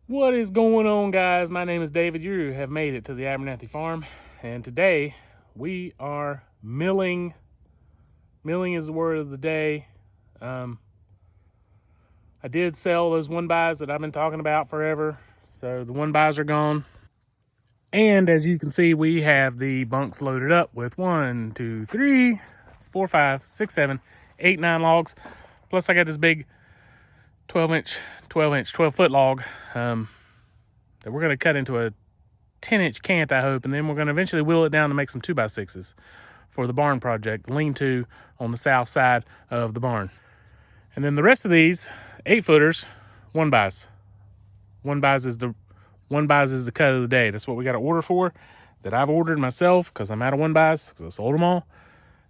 What is going on, guys? My name is David. You have made it to the Abernathy farm, and today we are milling. Milling is the word of the day. I did sell those one buys that I've been talking about forever, so the one buys are gone. And as you can see, we have the bunks loaded up with 1, 2, 3, 4, 5, 6, 7, 8, 9 logs. Plus I got this big 12 foot log that we're going to cut into a 10-inch cant, I hope, and then we're going to eventually wheel it down to make some 2x6s for the barn project, lean-to on the south side of the barn. And then the rest of these 8-footers, one buys. One buys is the cut of the day. That's what we got to order for, that I've ordered myself because I'm out of one buys because I sold them all.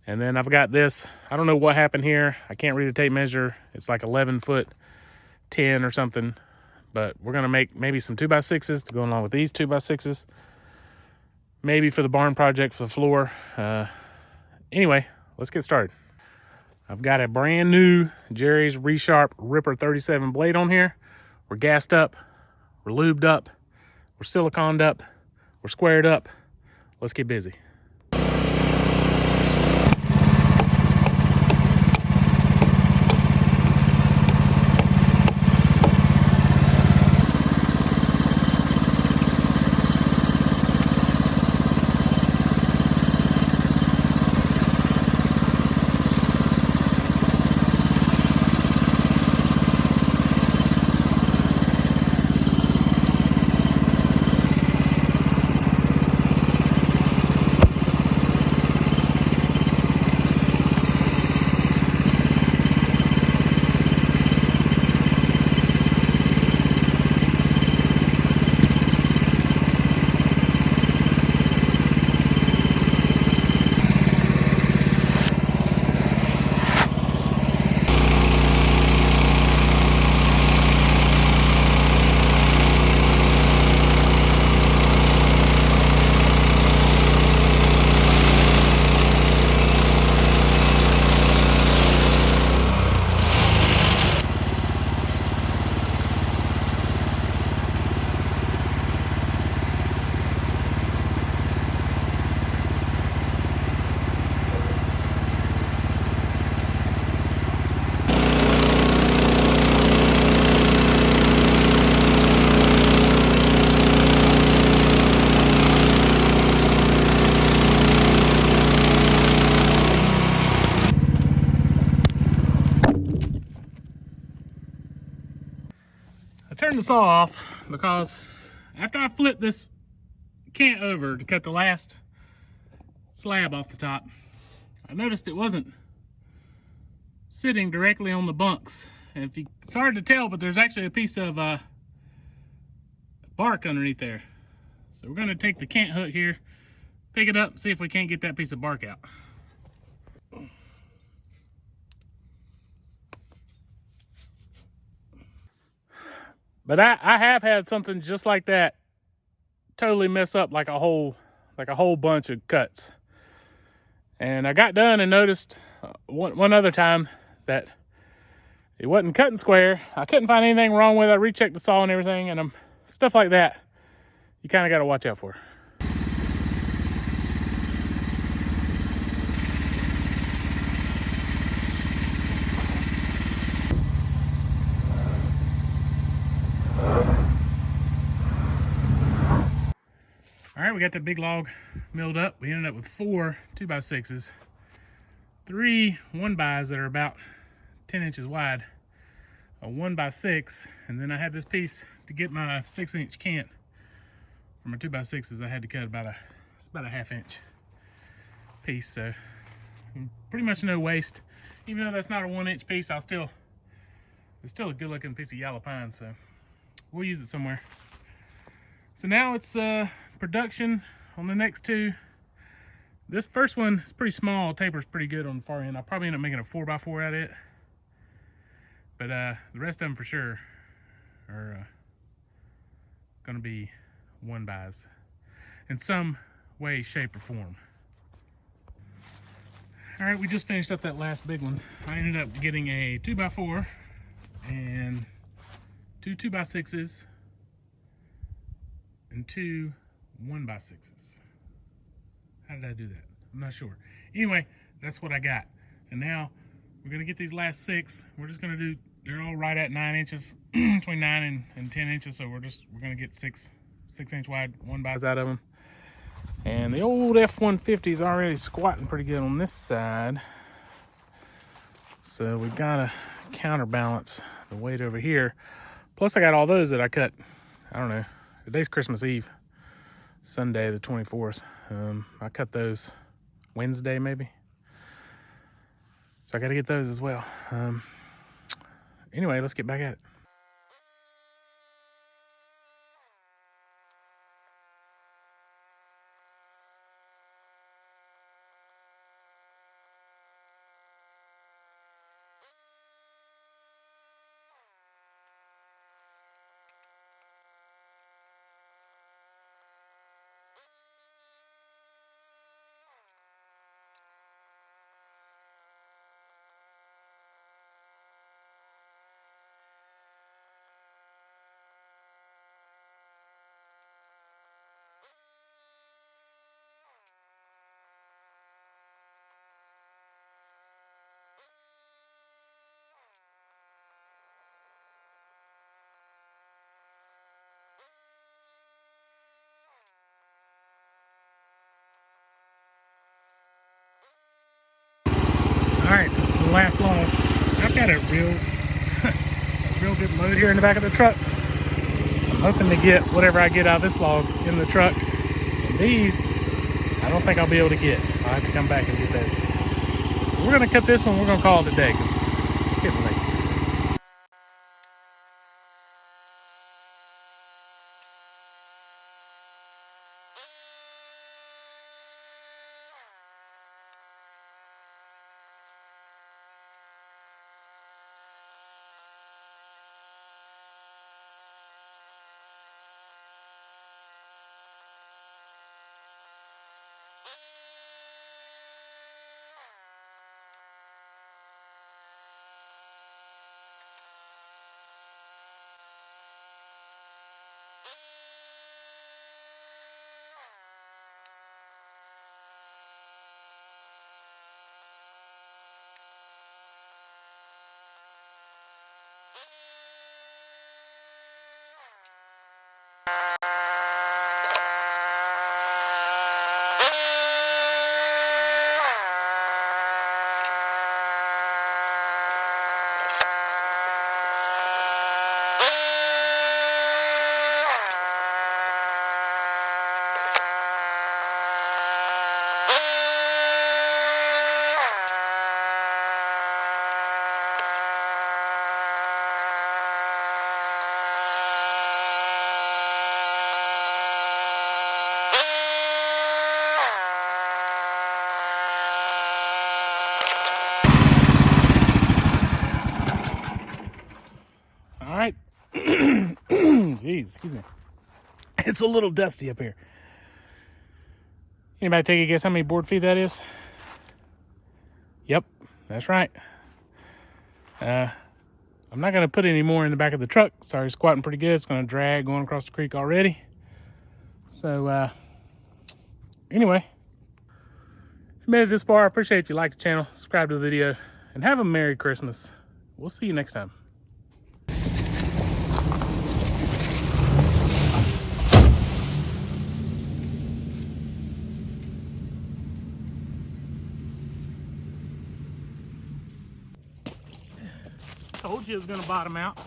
And then I've got this. I don't know what happened here. I can't read a tape measure. It's like 11 foot 10 or something. But we're going to make maybe some 2x6s to go along with these 2x6s. Maybe for the barn project for the floor. Anyway, let's get started. I've got a brand new Jerry's Resharp Ripper 37 blade on here. We're gassed up. We're lubed up. We're siliconed up. We're squared up. Let's get busy. I turned the saw off because after I flipped this cant over to cut the last slab off the top, I noticed it wasn't sitting directly on the bunks. And it's hard to tell, but there's actually a piece of bark underneath there. So we're going to take the cant hook here, pick it up, and see if we can't get that piece of bark out. But I have had something just like that totally mess up like a whole bunch of cuts. And I got done and noticed one other time that it wasn't cutting square. I couldn't find anything wrong with it. I rechecked the saw and everything, and stuff like that you kind of got to watch out for. All right, we got that big log milled up. We ended up with 4 2x6s, 3 1-bys that are about 10 inches wide, a 1x6, and then I had this piece to get my 6-inch cant for my 2x6s. I had to cut about a 1/2-inch piece, so pretty much no waste. Even though that's not a 1-inch piece, it's still a good-looking piece of yellow pine, so we'll use it somewhere. So now it's production on the next 2. This first one is pretty small, tapers pretty good on the far end. I'll probably end up making a 4x4 out of it. But the rest of them for sure are gonna be 1-bys in some way, shape, or form. All right, we just finished up that last big one. I ended up getting a 2x4 and 2 2x6s, and 2 1x6s. How did I do that? I'm not sure. Anyway, that's what I got. And now we're gonna get these last 6. We're just gonna do, they're all right at 9 inches, between 9 and 10 inches. So we're gonna get 6-inch wide 1x out of them. And the old F-150 is already squatting pretty good on this side. So we gotta counterbalance the weight over here. Plus I got all those that I cut, I don't know, today's Christmas Eve, Sunday the 24th. I cut those Wednesday maybe. So I gotta get those as well. Anyway, let's get back at it. All right, this is the last log. I've got a real good load here in the back of the truck. I'm hoping to get whatever I get out of this log in the truck. And these, I don't think I'll be able to get. I'll have to come back and get those. We're gonna cut this one, we're gonna call it a day because it's getting late. All right. Jeez, excuse me. It's a little dusty up here. Anybody take a guess how many board feet that is? Yep, that's right. I'm not gonna put any more in the back of the truck. It's already squatting pretty good. It's gonna drag going across the creek already. So anyway, if you made it this far, I appreciate if you like the channel, subscribe to the video, and have a Merry Christmas. We'll see you next time. Told you it was gonna bottom out.